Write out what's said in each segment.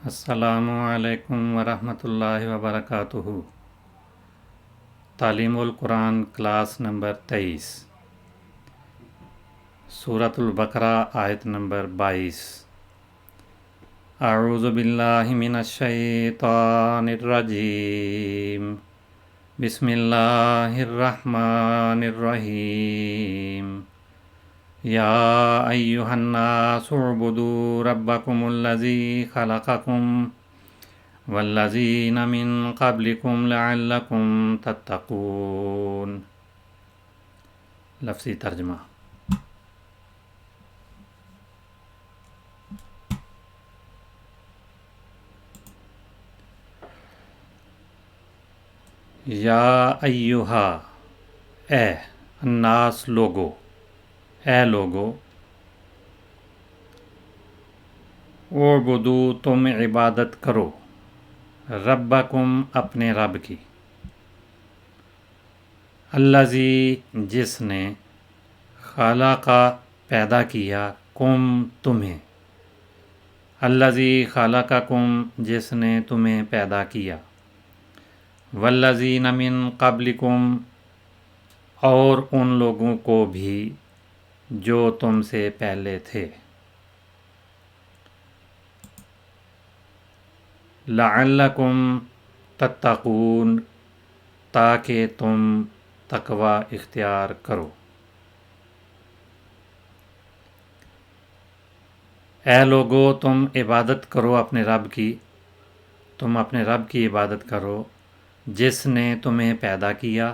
السلام علیکم ورحمۃ اللہ وبرکاتہ۔ تعلیم القرآن کلاس نمبر 23، سورۃ البقرہ آیت نمبر 22۔ اعوذ باللہ من الشیطان الرجیم، بسم اللہ الرحمن الرحیم۔ یا ایہا الناس اعبدوا ربکم الذی خلقکم والذین من قبلکم لعلکم تتقون۔ لفظی ترجمہ۔ یا ایہا، اے، الناس لوگو، اے لوگو، اعبدو تم عبادت کرو، ربکم اپنے رب کی، الذی جس نے، خلقا پیدا کیا، کم تمہیں، الذی خلقکم جس نے تمہیں پیدا کیا، والذین من قبلکم اور ان لوگوں کو بھی جو تم سے پہلے تھے، لعلکم تتقون تاکہ تم تقوی اختیار کرو۔ اے لوگو، تم عبادت کرو اپنے رب کی، تم اپنے رب کی عبادت کرو جس نے تمہیں پیدا کیا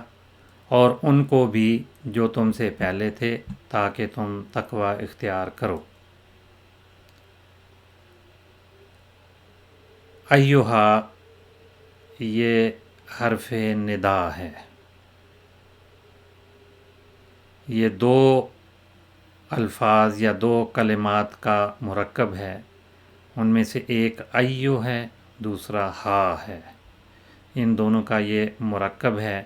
اور ان کو بھی جو تم سے پہلے تھے تاکہ تم تقوی اختیار کرو۔ ایہا، یہ حرف ندا ہے، یہ دو الفاظ یا دو کلمات کا مرکب ہے، ان میں سے ایک ایو ہے، دوسرا ہا ہے، ان دونوں کا یہ مرکب ہے،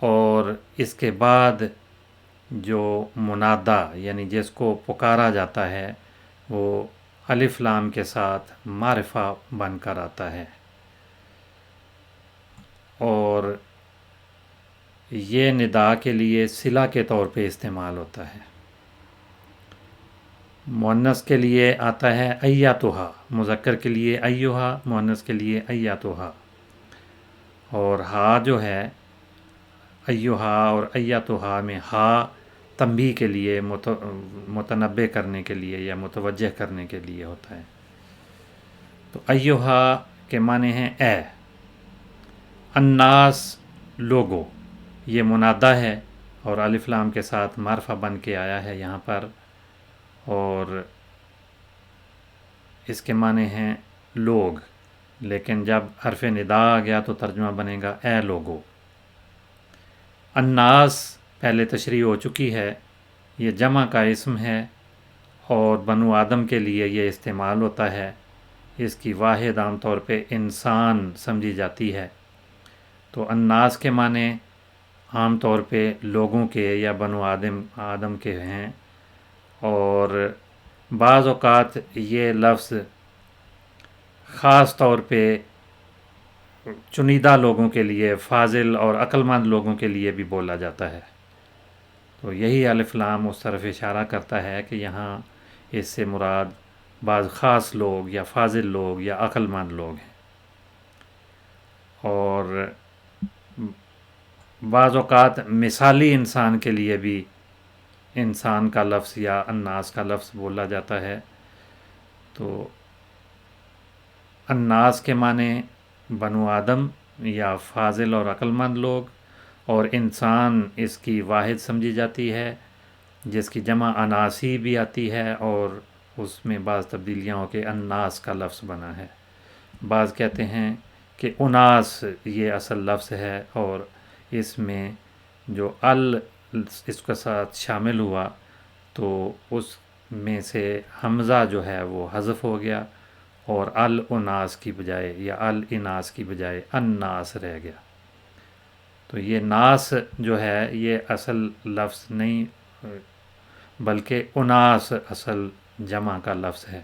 اور اس کے بعد جو منادا یعنی جس کو پکارا جاتا ہے وہ الف لام کے ساتھ معرفہ بن کر آتا ہے، اور یہ ندا کے لیے صلہ کے طور پہ استعمال ہوتا ہے۔ مؤنث کے لیے آتا ہے ایتھا، مذکر کے لیے ایھا، مؤنث کے لیے ایتھا، اور ہا جو ہے ایھا اور ایتھا میں ہا تنبیہ کے لیے، متنبہ کرنے کے لیے یا متوجہ کرنے کے لیے ہوتا ہے۔ تو ایھا کے معنی ہیں اے، الناس لوگو، یہ منادا ہے اور الف لام کے ساتھ معرفہ بن کے آیا ہے یہاں پر، اور اس کے معنی ہیں لوگ، لیکن جب حرف ندا آ گیا تو ترجمہ بنے گا اے لوگو۔ الناس پہلے تشریح ہو چکی ہے، یہ جمع کا اسم ہے اور بنو آدم کے لیے یہ استعمال ہوتا ہے، اس کی واحد عام طور پہ انسان سمجھی جاتی ہے، تو الناس کے معنی عام طور پہ لوگوں کے یا بنو آدم کے ہیں، اور بعض اوقات یہ لفظ خاص طور پہ چنیدہ لوگوں کے لیے، فاضل اور عقل مند لوگوں کے لیے بھی بولا جاتا ہے، تو یہی الف لام اس طرف اشارہ کرتا ہے کہ یہاں اس سے مراد بعض خاص لوگ یا فاضل لوگ یا عقل مند لوگ ہیں، اور بعض اوقات مثالی انسان کے لیے بھی انسان کا لفظ یا الناس کا لفظ بولا جاتا ہے، تو الناس کے معنی بنو آدم یا فاضل اور عقل مند لوگ، اور انسان اس کی واحد سمجھی جاتی ہے جس کی جمع اناسی بھی آتی ہے، اور اس میں بعض تبدیلیاں ہو کے الناس کا لفظ بنا ہے۔ بعض کہتے ہیں کہ اناس یہ اصل لفظ ہے، اور اس میں جو اس کے ساتھ شامل ہوا تو اس میں سے حمزہ جو ہے وہ حذف ہو گیا، اور الاناس کی بجائے یا الاناس کی بجائے الناس رہ گیا، تو یہ ناس جو ہے یہ اصل لفظ نہیں بلکہ اناس اصل جمع کا لفظ ہے،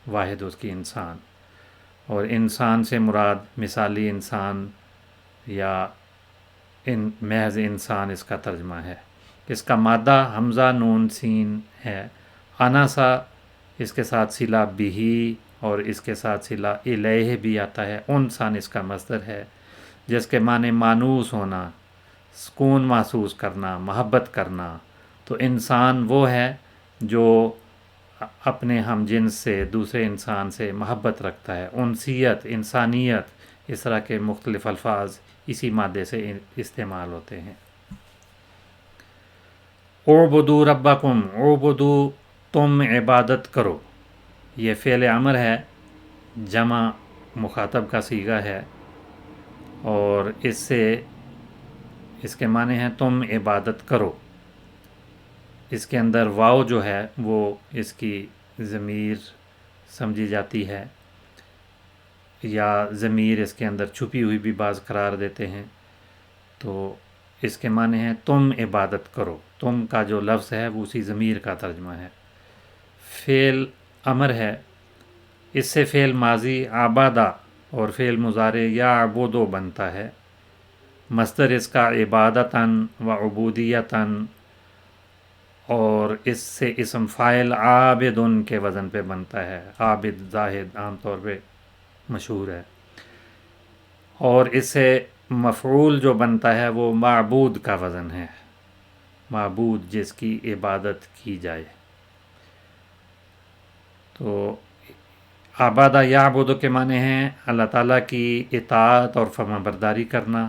واحد اس کی انسان۔ اور انسان سے مراد مثالی انسان یا محض انسان اس کا ترجمہ ہے۔ اس کا مادہ حمزہ نون سین ہے۔ اناسا اس کے ساتھ صلہ بھی اور اس کے ساتھ صلہ الیہ بھی آتا ہے۔ انسان اس کا مصدر ہے جس کے معنی مانوس ہونا، سکون محسوس کرنا، محبت کرنا۔ تو انسان وہ ہے جو اپنے ہم جنس سے دوسرے انسان سے محبت رکھتا ہے۔ انسیت، انسانیت، اس طرح کے مختلف الفاظ اسی مادے سے استعمال ہوتے ہیں۔ اعبدوا ربکم، اعبدوا تم عبادت کرو، یہ فعل امر ہے، جمع مخاطب کا صیغہ ہے، اور اس کے معنی ہیں تم عبادت کرو۔ اس کے اندر واو جو ہے وہ اس کی ضمیر سمجھی جاتی ہے، یا ضمیر اس کے اندر چھپی ہوئی بھی بعض قرار دیتے ہیں۔ تو اس کے معنی ہیں تم عبادت کرو، تم کا جو لفظ ہے وہ اسی ضمیر کا ترجمہ ہے۔ فعل امر ہے، اس سے فعل ماضی عبادہ اور فعل مضارع یعبدو بنتا ہے۔ مصدر اس کا عبادتاً و عبودیتاً، اور اس سے اسم فاعل عابدن کے وزن پہ بنتا ہے۔ عابد، زاہد عام طور پہ مشہور ہے، اور اس سے مفعول جو بنتا ہے وہ معبود کا وزن ہے، معبود جس کی عبادت کی جائے۔ تو عبادہ یعبدو کے معنی ہیں اللہ تعالیٰ کی اطاعت اور فرما برداری کرنا،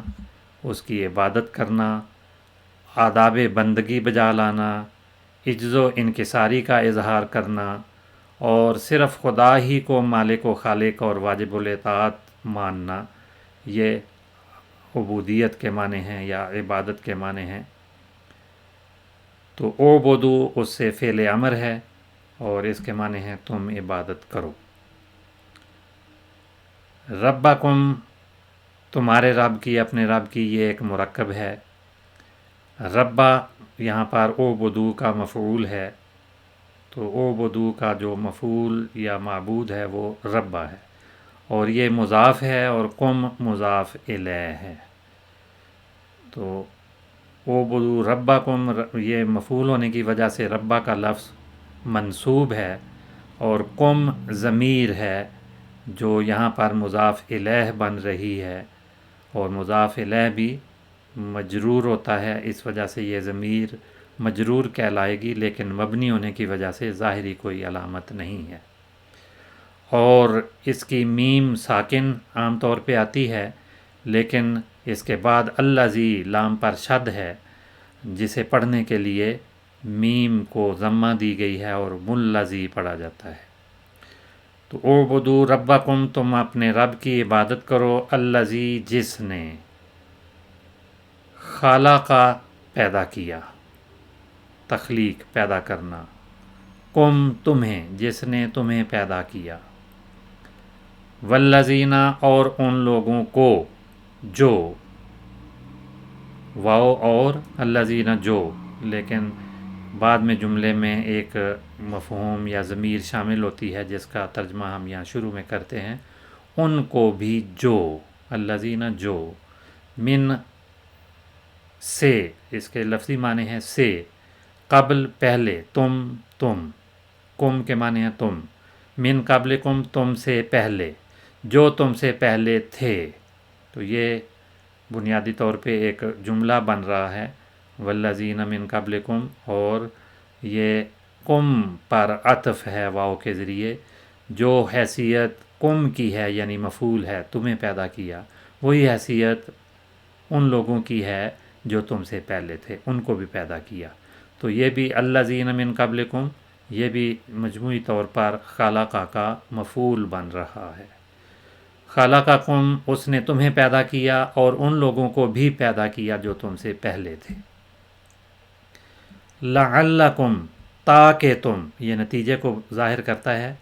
اس کی عبادت کرنا، آداب بندگی بجا لانا، عجز و انکساری کا اظہار کرنا، اور صرف خدا ہی کو مالک و خالق اور واجب الاطاعت ماننا، یہ عبودیت کے معنی ہیں یا عبادت کے معنی ہیں۔ تو اعبدو اس سے فعل امر ہے اور اس کے معنی ہیں تم عبادت کرو۔ ربکم، تمہارے رب کی، اپنے رب کی، یہ ایک مرکب ہے۔ ربا یہاں پر اعبدو کا مفعول ہے، تو اعبدو کا جو مفعول یا معبود ہے وہ ربا ہے، اور یہ مضاف ہے اور قم مضاف الیہ ہے۔ تو اعبدو ربکم، یہ مفعول ہونے کی وجہ سے ربا کا لفظ منصوب ہے، اور قم ضمیر ہے جو یہاں پر مضاف الیہ بن رہی ہے، اور مضاف الیہ بھی مجرور ہوتا ہے، اس وجہ سے یہ ضمیر مجرور کہلائے گی، لیکن مبنی ہونے کی وجہ سے ظاہری کوئی علامت نہیں ہے۔ اور اس کی میم ساکن عام طور پہ آتی ہے، لیکن اس کے بعد الذی لام پر شد ہے، جسے پڑھنے کے لیے میم کو ضمہ دی گئی ہے اور ملذی پڑھا جاتا ہے۔ تو اعبدوا ربکم، تم اپنے رب کی عبادت کرو، الذی جس نے، خالقہ پیدا کیا، تخلیق پیدا کرنا، کم تمہیں، جس نے تمہیں پیدا کیا، والذین اور ان لوگوں کو، جو، واو اور الذین جو، لیکن بعد میں جملے میں ایک مفہوم یا ضمیر شامل ہوتی ہے جس کا ترجمہ ہم یہاں شروع میں کرتے ہیں، ان کو بھی جو، الذین جو، من سے، اس کے لفظی معنی ہے سے، قبل پہلے، تم، کم کے معنی ہے تم، من قبلکم تم سے پہلے، جو تم سے پہلے تھے۔ تو یہ بنیادی طور پہ ایک جملہ بن رہا ہے، والذین من قبلکم، اور یہ کم پر عطف ہے واو کے ذریعے، جو حیثیت کم کی ہے یعنی مفعول ہے، تمہیں پیدا کیا، وہی حیثیت ان لوگوں کی ہے جو تم سے پہلے تھے، ان کو بھی پیدا کیا۔ تو یہ بھی الذین من قبلکم، یہ بھی مجموعی طور پر خلقہ کا مفعول بن رہا ہے۔ خلقکم، اس نے تمہیں پیدا کیا اور ان لوگوں کو بھی پیدا کیا جو تم سے پہلے تھے۔ لعلکم، تاکہ تم، یہ نتیجے کو ظاہر کرتا ہے،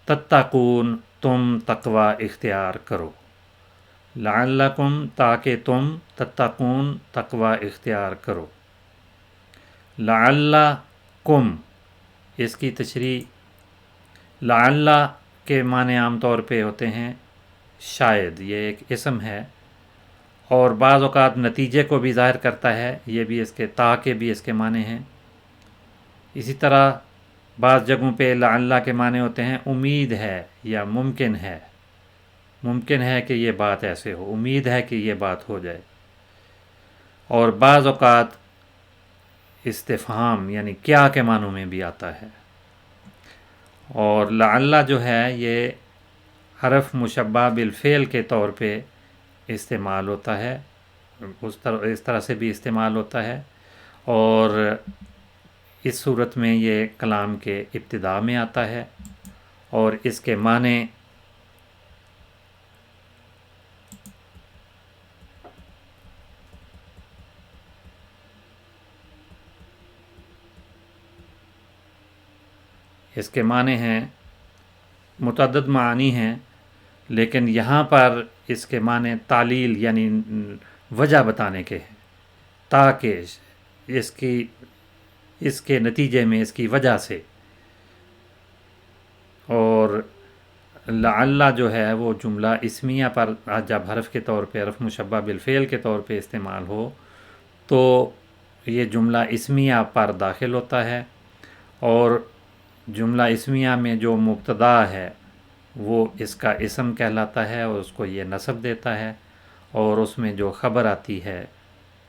تتقون، تم تقوی اختیار کرو۔ لعلکم، تاکہ تم، تتقون، تقوی اختیار کرو۔ لعلکم، اس کی تشریح، لعل کے معنی عام طور پہ ہوتے ہیں شاید یہ ایک اسم ہے، اور بعض اوقات نتیجے کو بھی ظاہر کرتا ہے، یہ بھی اس کے تا کے بھی اس کے معنی ہیں۔ اسی طرح بعض جگہوں پہ لعل کے معنی ہوتے ہیں امید ہے یا ممکن ہے، ممکن ہے کہ یہ بات ایسے ہو، امید ہے کہ یہ بات ہو جائے۔ اور بعض اوقات استفہام یعنی کیا کے معنوں میں بھی آتا ہے۔ اور لعل جو ہے یہ حرف مشبہ بالفعل کے طور پہ استعمال ہوتا ہے، اس طرح سے بھی استعمال ہوتا ہے، اور اس صورت میں یہ کلام کے ابتدا میں آتا ہے، اور اس کے معنی ہیں متعدد معانی ہیں، لیکن یہاں پر اس کے معنی تعلیل یعنی وجہ بتانے کے ہیں، تاکہ اس کے نتیجے میں اس کی وجہ سے۔ اور لعل جو ہے وہ جملہ اسمیہ پر جب حرف کے طور پہ، حرف مشبہ بالفعل کے طور پہ استعمال ہو تو یہ جملہ اسمیہ پر داخل ہوتا ہے، اور جملہ اسمیہ میں جو مبتدا ہے وہ اس کا اسم کہلاتا ہے، اور اس کو یہ نصب دیتا ہے، اور اس میں جو خبر آتی ہے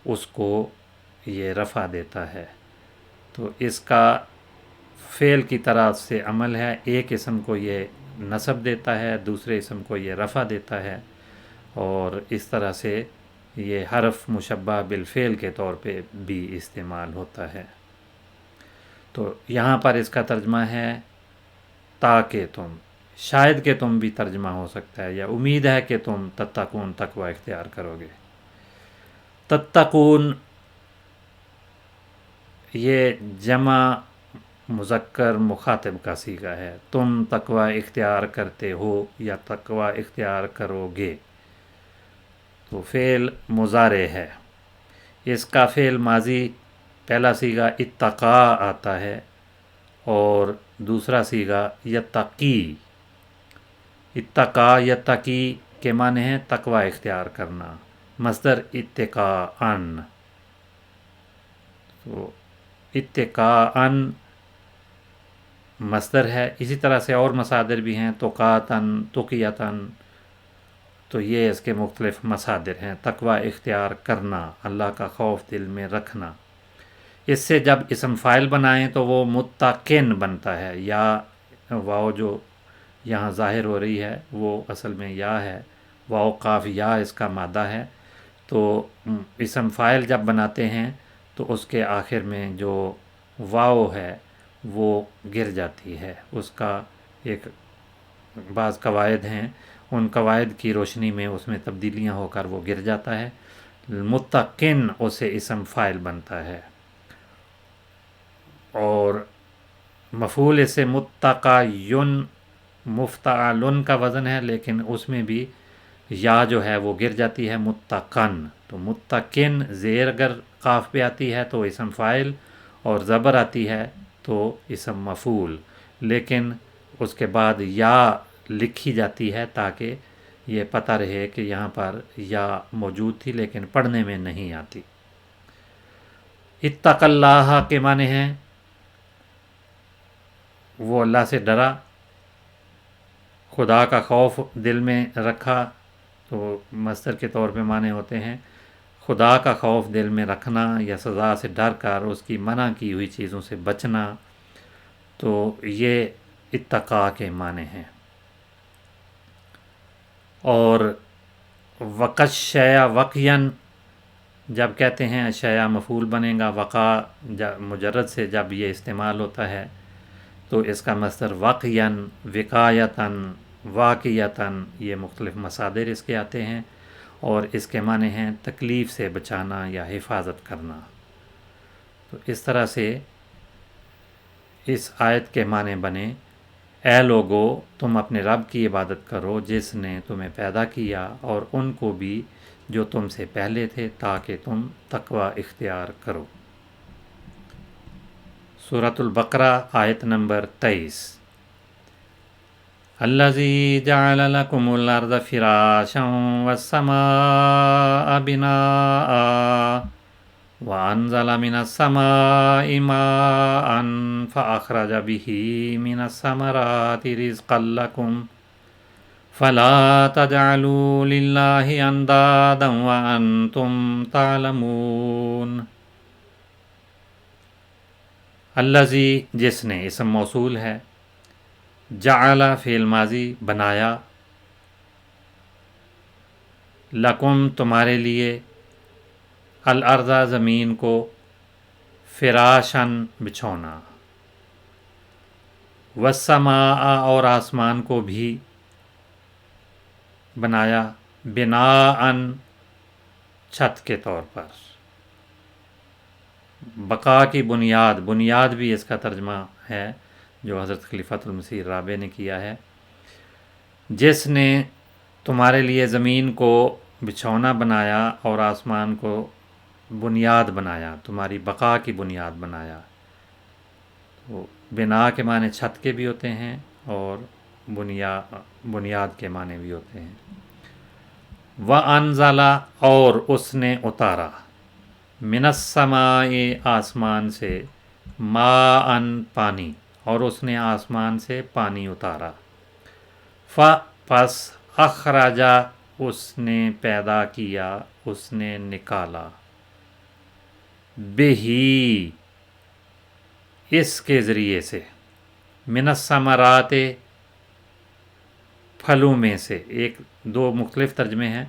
اس کو یہ رفع دیتا ہے۔ تو اس کا فعل کی طرح سے عمل ہے، ایک اسم کو یہ نصب دیتا ہے، دوسرے اسم کو یہ رفع دیتا ہے، اور اس طرح سے یہ حرف مشبہ بالفعل کے طور پہ بھی استعمال ہوتا ہے۔ تو یہاں پر اس کا ترجمہ ہے تاکہ تم، شاید کہ تم بھی ترجمہ ہو سکتا ہے، یا امید ہے کہ تم تتقون تقوی اختیار کرو گے۔ تتقون یہ جمع مذکر مخاطب کا صیغہ ہے، تم تقوی اختیار کرتے ہو یا تقوی اختیار کرو گے۔ تو فعل مضارع ہے، اس کا فعل ماضی پہلا صیغہ اتقا آتا ہے، اور دوسرا صیغہ یتقی۔ اتقا یتقی کے معنی ہیں تقوی اختیار کرنا، مصدر اتقاءً۔ تو اتقاءً مصدر ہے، اسی طرح سے اور مصادر بھی ہیں، تقاتً، تقیتً، تو یہ اس کے مختلف مصادر ہیں۔ تقوی اختیار کرنا، اللہ کا خوف دل میں رکھنا۔ اس سے جب اسم فاعل بنائیں تو وہ متقن بنتا ہے، یا واو جو یہاں ظاہر ہو رہی ہے وہ اصل میں یا ہے، واو قاف یا اس کا مادہ ہے۔ تو اسم فاعل جب بناتے ہیں تو اس کے آخر میں جو واو ہے وہ گر جاتی ہے، اس کا ایک بعض قواعد ہیں، ان قواعد کی روشنی میں اس میں تبدیلیاں ہو کر وہ گر جاتا ہے، متقن اسے اسم فاعل بنتا ہے۔ اور مفعول اسے متقین، مفتعلن کا وزن ہے، لیکن اس میں بھی یا جو ہے وہ گر جاتی ہے، متقن۔ تو متقن زیر اگر قاف پہ آتی ہے تو اسم فاعل، اور زبر آتی ہے تو اسم مفعول، لیکن اس کے بعد یا لکھی جاتی ہے تاکہ یہ پتہ رہے کہ یہاں پر یا موجود تھی لیکن پڑھنے میں نہیں آتی۔ اتق اللہ کے معنی ہیں وہ اللہ سے ڈرا، خدا کا خوف دل میں رکھا، تو مصدر کے طور پہ معنی ہوتے ہیں خدا کا خوف دل میں رکھنا، یا سزا سے ڈر کر اس کی منع کی ہوئی چیزوں سے بچنا، تو یہ اتقا کے معنی ہیں۔ اور وقع شیء وقیاً جب کہتے ہیں شیء مفعول بنے گا، وقع مجرد سے جب یہ استعمال ہوتا ہے تو اس کا مصدر وقیاً، وقایتاً، واقعیتاً، یہ مختلف مصادر اس کے آتے ہیں، اور اس کے معنی ہیں تکلیف سے بچانا یا حفاظت کرنا۔ تو اس طرح سے اس آیت کے معنی بنے، اے لوگو تم اپنے رب کی عبادت کرو جس نے تمہیں پیدا کیا، اور ان کو بھی جو تم سے پہلے تھے، تاکہ تم تقوی اختیار کرو۔ سورۃ البقرہ آیت نمبر 23۔ الذی جعل لکم الارض فراشا والسماء بناء وانزل من السماء ماء فاخرج به من الثمرات رزقا لکم فلا تجعلوا للہ اندادا وانتم تعلمون۔ الذی جس نے، اسم موصول ہے، جعل فعل ماضی بنایا، لکم تمہارے لیے، الارض زمین کو، فراشن بچھونا، والسماء اور آسمان کو بھی بنایا، بناءً چھت کے طور پر، بقا کی بنیاد، بنیاد بھی اس کا ترجمہ ہے جو حضرت خلیفۃ المسیح رابع نے کیا ہے۔ جس نے تمہارے لیے زمین کو بچھونا بنایا اور آسمان کو بنیاد بنایا، تمہاری بقا کی بنیاد بنایا۔ تو بنا کے معنی چھت کے بھی ہوتے ہیں اور بنیاد کے معنی بھی ہوتے ہیں۔ وَأَنزَلَ اور اس نے اتارا، من السماء آسمان سے، ماءً پانی، اور اس نے آسمان سے پانی اتارا، پس اخرجا اس نے پیدا کیا، اس نے نکالا، بہی اس کے ذریعے سے، من الثمرات پھلوں میں سے، ایک دو مختلف ترجمے ہیں،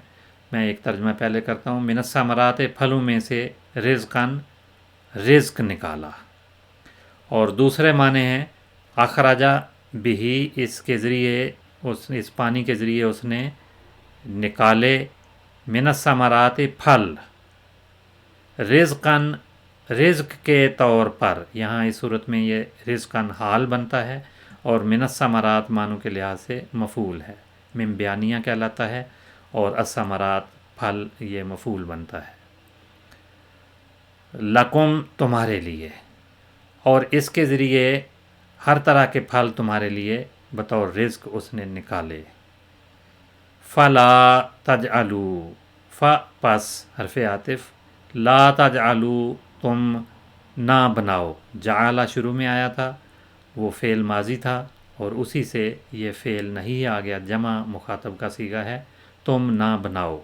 میں ایک ترجمہ پہلے کرتا ہوں، من الثمرات پھلوں میں سے، رزقاً رزق نکالا، اور دوسرے معنی ہیں اخرجا بہی اس کے ذریعے، اس پانی کے ذریعے اس نے نکالے، من الثمرات پھل، رزقاً رزق کے طور پر، یہاں اس صورت میں یہ رزقاً حال بنتا ہے اور من الثمرات معنوں کے لحاظ سے مفعول ہے، من بیانیہ کہلاتا ہے، اور الثمرات پھل یہ مفعول بنتا ہے۔ لکم تمہارے لیے، اور اس کے ذریعے ہر طرح کے پھل تمہارے لیے بطور رزق اس نے نکالے۔ فلا تجعلوا، پس حرف عاطف، لا تجعلوا تم نہ بناؤ، جعل شروع میں آیا تھا، وہ فعل ماضی تھا اور اسی سے یہ فعل نہیں آ گیا، جمع مخاطب کا صیغہ ہے، تم نہ بناؤ،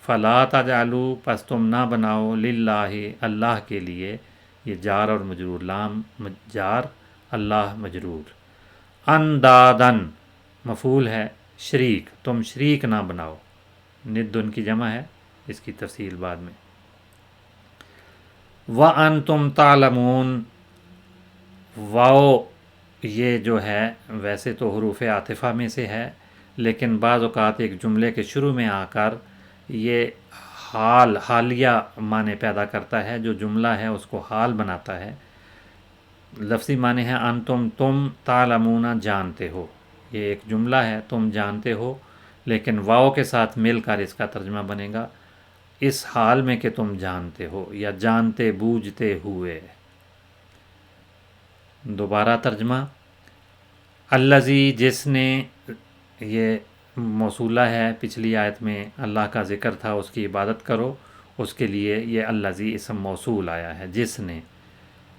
فلا تجعلوا پس تم نہ بناؤ، للہ اللہ کے لیے، یہ جار اور مجرور، لام جار، اللہ مجرور، اندادن مفعول ہے، شریک، تم شریک نہ بناؤ، ند ان کی جمع ہے، اس کی تفصیل بعد میں۔ وَأَنْتُمْ تَعْلَمُونَ، واو یہ جو ہے ویسے تو حروف عاطفہ میں سے ہے، لیکن بعض اوقات ایک جملے کے شروع میں آ کر یہ حالیہ معنی پیدا کرتا ہے، جو جملہ ہے اس کو حال بناتا ہے۔ لفظی معنی ہے انتم، تم، تعلمون جانتے ہو، یہ ایک جملہ ہے، تم جانتے ہو، لیکن واو کے ساتھ مل کر اس کا ترجمہ بنے گا اس حال میں کہ تم جانتے ہو، یا جانتے بوجھتے ہوئے۔ دوبارہ ترجمہ، الذی جس نے، یہ موصولہ ہے، پچھلی آیت میں اللہ کا ذکر تھا، اس کی عبادت کرو، اس کے لیے یہ الذی اسم موصول آیا ہے، جس نے،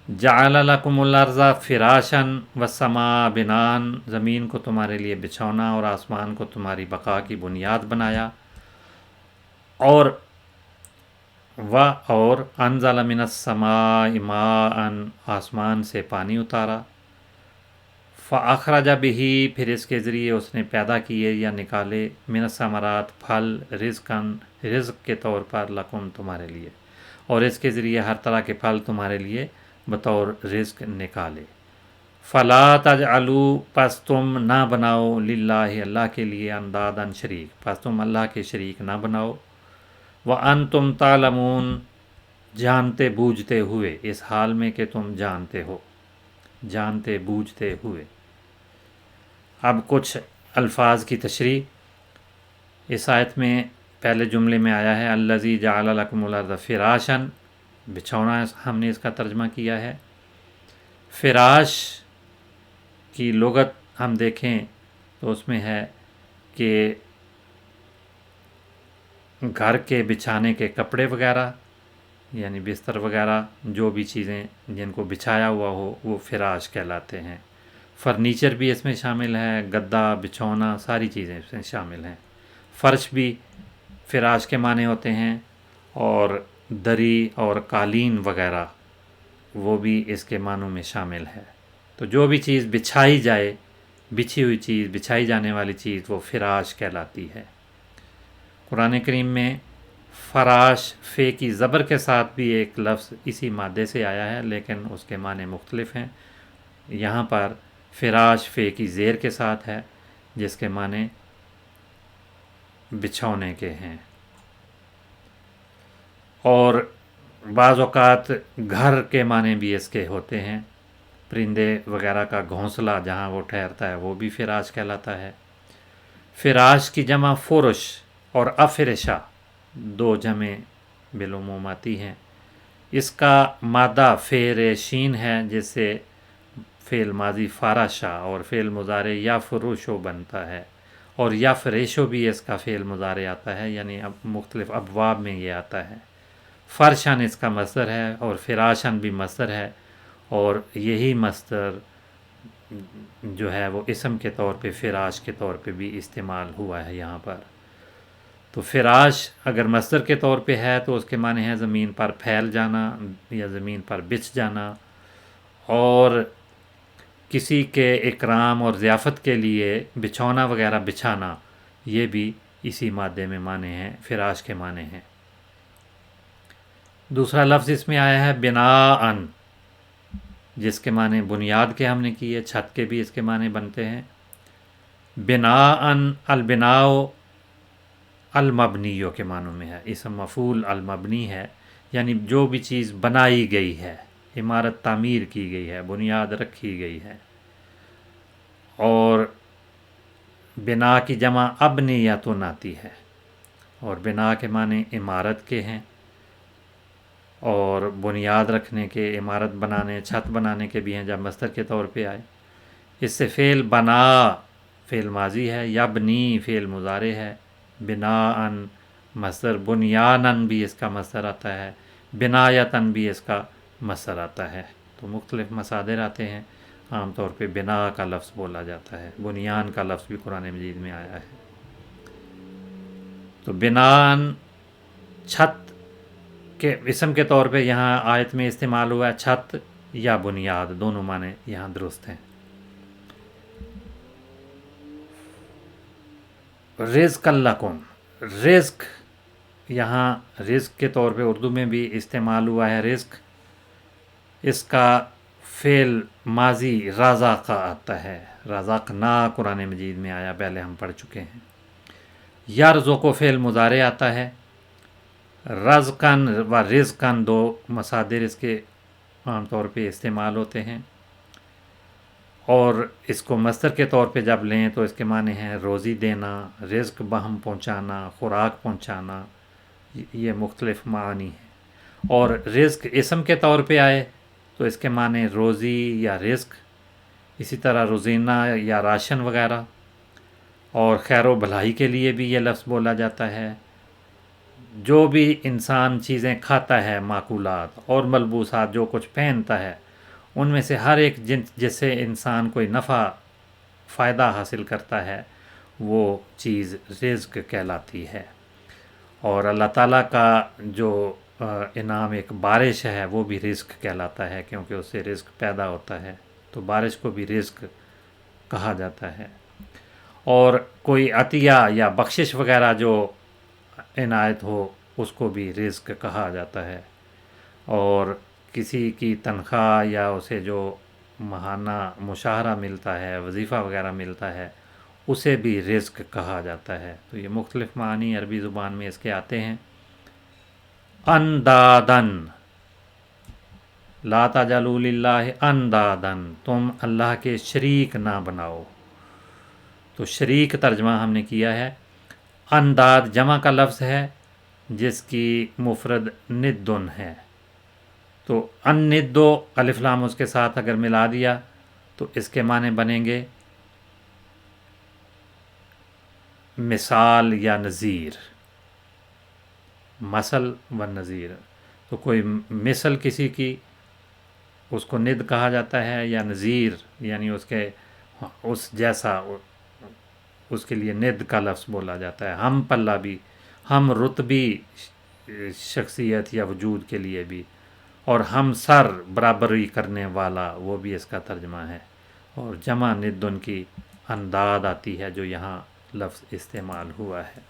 جعل لکم الارض فراشا والسماء بناء، زمین کو تمہارے لیے بچھونا اور آسمان کو تمہاری بقا کی بنیاد بنایا، اور انزل من السماء ماء آسمان سے پانی اتارا، فاخرج بہ پھر اس کے ذریعے اس نے پیدا کیے یا نکالے، من الثمرات پھل، رزق کے طور پر، لکم تمہارے لیے، اور اس کے ذریعے ہر طرح کے پھل تمہارے لیے بطور رزق نکالے۔ فلا تجعلوا پس تم نہ بناؤ، للہ اللہ کے لیے، انداداً شریک، پس تم اللہ کے شریک نہ بناؤ، وانتم تعلمون جانتے بوجھتے ہوئے، اس حال میں کہ تم جانتے ہو، جانتے بوجھتے ہوئے۔ اب کچھ الفاظ کی تشریح، اس آیت میں پہلے جملے میں آیا ہے الذی جعل لکم الارض فراشا، بچھونا ہم نے اس کا ترجمہ کیا ہے۔ فراش کی لغت ہم دیکھیں تو اس میں ہے کہ گھر کے بچھانے کے کپڑے وغیرہ یعنی بستر وغیرہ، جو بھی چیزیں جن کو بچھایا ہوا ہو وہ فراش کہلاتے ہیں۔ فرنیچر بھی اس میں شامل ہے، گدا، بچھونا، ساری چیزیں اس میں شامل ہیں۔ فرش بھی فراش کے معنی ہوتے ہیں، اور دری اور قالین وغیرہ وہ بھی اس کے معنوں میں شامل ہے۔ تو جو بھی چیز بچھائی جائے، بچھی ہوئی چیز، بچھائی جانے والی چیز، وہ فراش کہلاتی ہے۔ قرآن کریم میں فراش فے کی زبر کے ساتھ بھی ایک لفظ اسی مادے سے آیا ہے، لیکن اس کے معنی مختلف ہیں۔ یہاں پر فراش فے کی زیر کے ساتھ ہے، جس کے معنی بچھونے کے ہیں۔ اور بعض اوقات گھر کے معنی بھی اس کے ہوتے ہیں، پرندے وغیرہ کا گھونسلہ جہاں وہ ٹھہرتا ہے وہ بھی فراش کہلاتا ہے۔ فراش کی جمع فرش اور افرشہ، دو جمع بالعموم آتی ہیں۔ اس کا مادہ فیرشین ہے، جس سے فعل ماضی فارشا اور فعل مضارع یا فروشو بنتا ہے، اور یا فریشو بھی اس کا فعل مضارع آتا ہے، یعنی اب مختلف ابواب میں یہ آتا ہے۔ فرشن اس کا مصدر ہے، اور فراشن بھی مصدر ہے، اور یہی مصدر جو ہے وہ اسم کے طور پہ فراش کے طور پہ بھی استعمال ہوا ہے یہاں پر۔ تو فراش اگر مصدر کے طور پہ ہے تو اس کے معنی ہے زمین پر پھیل جانا یا زمین پر بچھ جانا، اور کسی کے اکرام اور ضیافت کے لیے بچھونا وغیرہ بچھانا، یہ بھی اسی مادے میں معنی ہیں، فراش کے معنی ہیں۔ دوسرا لفظ اس میں آیا ہے بناءً، جس کے معنی بنیاد کے ہم نے کی ہے، چھت کے بھی اس کے معنی بنتے ہیں۔ بناءً، البناء المبنیوں کے معنوں میں ہے، اسم مفعول المبنی ہے، یعنی جو بھی چیز بنائی گئی ہے، عمارت تعمیر کی گئی ہے، بنیاد رکھی گئی ہے۔ اور بنا کی جمع ابنیتن آتی ہے، اور بنا کے معنی عمارت کے ہیں، اور بنیاد رکھنے کے، عمارت بنانے، چھت بنانے کے بھی ہیں جب مصدر کے طور پہ آئے۔ اس سے فعل بنا فعل ماضی ہے، یبنی فعل مضارع ہے، بناءً مصدر، بنیاناً بھی اس کا مصدر آتا ہے، بنایتاً بھی اس کا مصدر آتا ہے۔ تو مختلف مصادر آتے ہیں، عام طور پہ بنا کا لفظ بولا جاتا ہے، بنیان کا لفظ بھی قرآن مجید میں آیا ہے۔ تو بناءً چھت کے اسم کے طور پہ یہاں آیت میں استعمال ہوا ہے، چھت یا بنیاد، دونوں معنی یہاں درست ہیں۔ رزق لکم، رزق یہاں رزق کے طور پہ اردو میں بھی استعمال ہوا ہے۔ رزق اس کا فعل ماضی رزق آتا ہے، رزقنا قرآن مجید میں آیا، پہلے ہم پڑھ چکے ہیں۔ یرزق فعل مضارع آتا ہے، رزقن و رزقن دو مصادر اس کے عام طور پہ استعمال ہوتے ہیں، اور اس کو مصدر کے طور پہ جب لیں تو اس کے معنی ہیں روزی دینا، رزق بہم پہنچانا، خوراک پہنچانا، یہ مختلف معانی ہیں۔ اور رزق اسم کے طور پہ آئے تو اس کے معنی روزی یا رزق، اسی طرح روزینہ یا راشن وغیرہ، اور خیر و بھلائی کے لیے بھی یہ لفظ بولا جاتا ہے۔ جو بھی انسان چیزیں کھاتا ہے، معقولات اور ملبوسات، جو کچھ پہنتا ہے، ان میں سے ہر ایک جس سے انسان کوئی نفع فائدہ حاصل کرتا ہے وہ چیز رزق کہلاتی ہے۔ اور اللہ تعالیٰ کا جو انعام ایک بارش ہے وہ بھی رزق کہلاتا ہے، کیونکہ اس سے رزق پیدا ہوتا ہے، تو بارش کو بھی رزق کہا جاتا ہے۔ اور کوئی عطیہ یا بخشش وغیرہ جو عنایت ہو اس کو بھی رزق کہا جاتا ہے۔ اور کسی کی تنخواہ یا اسے جو ماہانہ مشاہرہ ملتا ہے، وظیفہ وغیرہ ملتا ہے، اسے بھی رزق کہا جاتا ہے۔ تو یہ مختلف معنی عربی زبان میں اس کے آتے ہیں۔ اندادن، لا تجعلوا للہ اندادن، تم اللہ کے شریک نہ بناؤ۔ تو شریک ترجمہ ہم نے کیا ہے۔ انداد جمع کا لفظ ہے جس کی مفرد ندن ہے، تو الندو الف لام اس کے ساتھ اگر ملا دیا تو اس کے معنی بنیں گے مثال یا نظیر، مثل و نظیر، تو کوئی مثل کسی کی اس کو ند کہا جاتا ہے، یا نظیر یعنی اس جیسا اس کے لیے ند کا لفظ بولا جاتا ہے. ہم پلہ بھی، ہم رتبی شخصیت یا وجود کے لیے بھی، اور ہم سر برابری کرنے والا، وہ بھی اس کا ترجمہ ہے. اور جمع ند ان کی انداد آتی ہے جو یہاں لفظ استعمال ہوا ہے.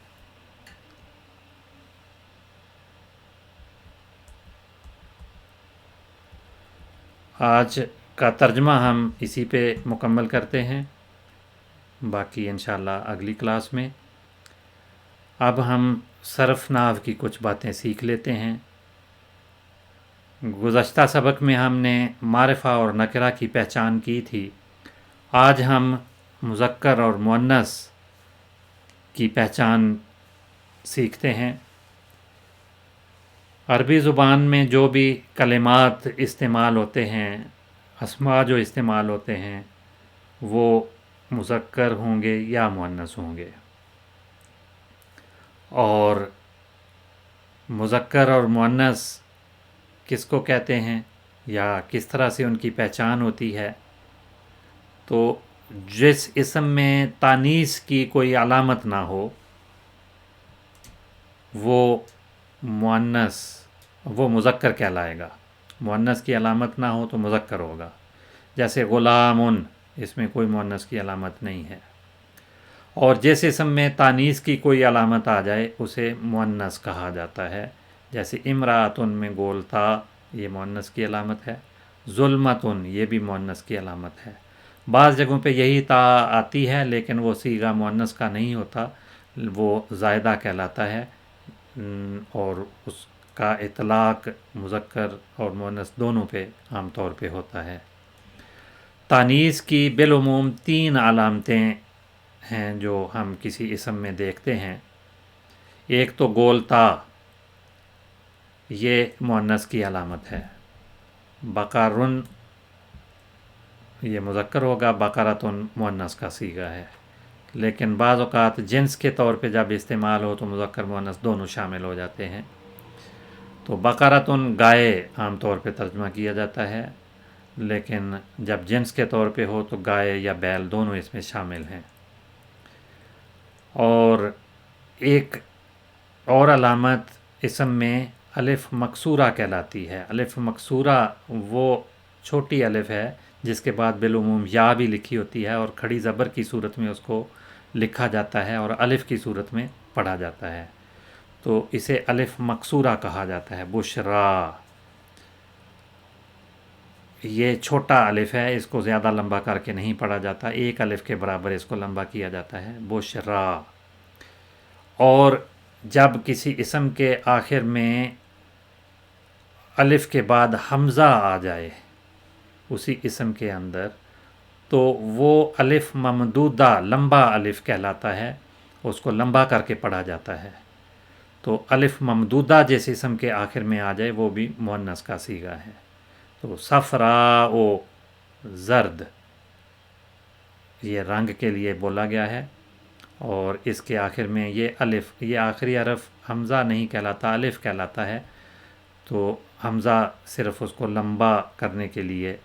آج کا ترجمہ ہم اسی پہ مکمل کرتے ہیں، باقی انشاءاللہ اگلی کلاس میں. اب ہم صرف نحو کی کچھ باتیں سیکھ لیتے ہیں. گزشتہ سبق میں ہم نے معرفہ اور نکرہ کی پہچان کی تھی. آج ہم مذکر اور مؤنث کی پہچان سیکھتے ہیں. عربی زبان میں جو بھی کلمات استعمال ہوتے ہیں، اسماء جو استعمال ہوتے ہیں، وہ مذکر ہوں گے یا مؤنث ہوں گے. اور مذکر اور مؤنث کس کو کہتے ہیں یا کس طرح سے ان کی پہچان ہوتی ہے؟ تو جس اسم میں تانیث کی کوئی علامت نہ ہو وہ مؤنث، وہ مذکر کہلائے گا. مؤنث کی علامت نہ ہو تو مذکر ہوگا. جیسے غلام، اس میں کوئی مؤنث کی علامت نہیں ہے. اور جس اسم میں تانیث کی کوئی علامت آ جائے اسے مؤنث کہا جاتا ہے. جیسے امرأۃ میں گول تا، یہ مؤنث کی علامت ہے. ظلمۃ، یہ بھی مؤنث کی علامت ہے. بعض جگہوں پہ یہی تا آتی ہے لیکن وہ صیغہ مؤنث کا نہیں ہوتا، وہ زائدہ کہلاتا ہے، اور اس کا اطلاق مذکر اور مؤنث دونوں پہ عام طور پہ ہوتا ہے. تانیث کی بالعموم 3 علامتیں ہیں جو ہم کسی اسم میں دیکھتے ہیں. ایک تو گول تا، یہ مؤنث کی علامت ہے. بقرٌ، یہ مذکر ہوگا، بقرۃٌ مؤنث کا صیغہ ہے. لیکن بعض اوقات جنس کے طور پہ جب استعمال ہو تو مذکر مؤنث دونوں شامل ہو جاتے ہیں. تو بقرۃ گائے عام طور پہ ترجمہ کیا جاتا ہے، لیکن جب جنس کے طور پہ ہو تو گائے یا بیل دونوں اس میں شامل ہیں. اور ایک اور علامت اسم میں الف مکسورہ کہلاتی ہے. الف مکسورہ وہ چھوٹی الف ہے جس کے بعد بالعموم یا بھی لکھی ہوتی ہے، اور کھڑی زبر کی صورت میں اس کو لکھا جاتا ہے اور الف کی صورت میں پڑھا جاتا ہے. تو اسے الف مکسورہ کہا جاتا ہے. بشرا، یہ چھوٹا الف ہے، اس کو زیادہ لمبا کر کے نہیں پڑھا جاتا، ایک الف کے برابر اس کو لمبا کیا جاتا ہے. بشرا. اور جب کسی اسم کے آخر میں الف کے بعد حمزہ آ جائے اسی اسم کے اندر، تو وہ الف ممدودہ لمبا الف کہلاتا ہے، اس کو لمبا کر کے پڑھا جاتا ہے. تو الف ممدودہ جس اسم کے آخر میں آ جائے وہ بھی مؤنث کا صیغہ ہے. تو صفراء، زرد، یہ رنگ کے لیے بولا گیا ہے، اور اس کے آخر میں یہ الف، یہ آخری حرف حمزہ نہیں کہلاتا، الف کہلاتا ہے. تو حمزہ صرف اس کو لمبا کرنے کے لیے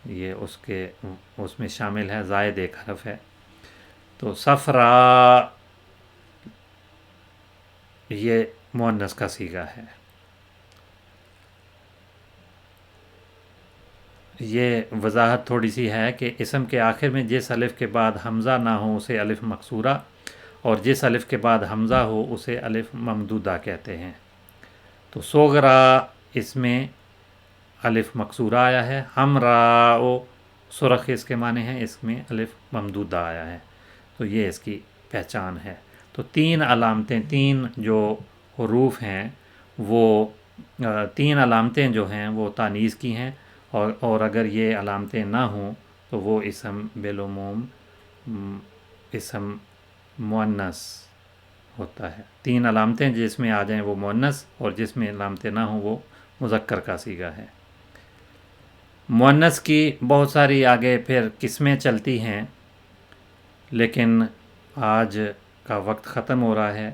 یہ اس میں شامل ہے، زائد ایک حرف ہے. تو صفراء یہ مؤنث کا صیغہ ہے. یہ وضاحت تھوڑی سی ہے کہ اسم کے آخر میں جس الف کے بعد حمزہ نہ ہو اسے الف مکسورہ، اور جس الف کے بعد حمزہ ہو اسے الف ممدودہ کہتے ہیں. تو صغرا، اس میں الف مکسورہ آیا ہے. حمراء، سرخ اس کے معنی ہیں، اس میں الف ممدودہ آیا ہے. تو یہ اس کی پہچان ہے. تو 3 علامتیں، 3 جو حروف ہیں وہ 3 علامتیں جو ہیں وہ تانیث کی ہیں، اور اگر یہ علامتیں نہ ہوں تو وہ اسم بالعموم اسم مؤنث ہوتا ہے. 3 علامتیں جس میں آ جائیں وہ مؤنث، اور جس میں علامتیں نہ ہوں وہ مذکر کا صیغہ ہے. مؤنث کی بہت ساری آگے پھر قسمیں چلتی ہیں، لیکن آج کا وقت ختم ہو رہا ہے،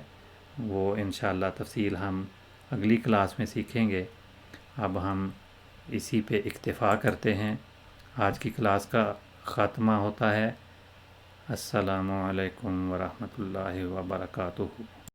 وہ انشاءاللہ تفصیل ہم اگلی کلاس میں سیکھیں گے۔ اب ہم اسی پہ اکتفا کرتے ہیں، آج کی کلاس کا خاتمہ ہوتا ہے۔ السلام علیکم ورحمۃ اللہ وبرکاتہ۔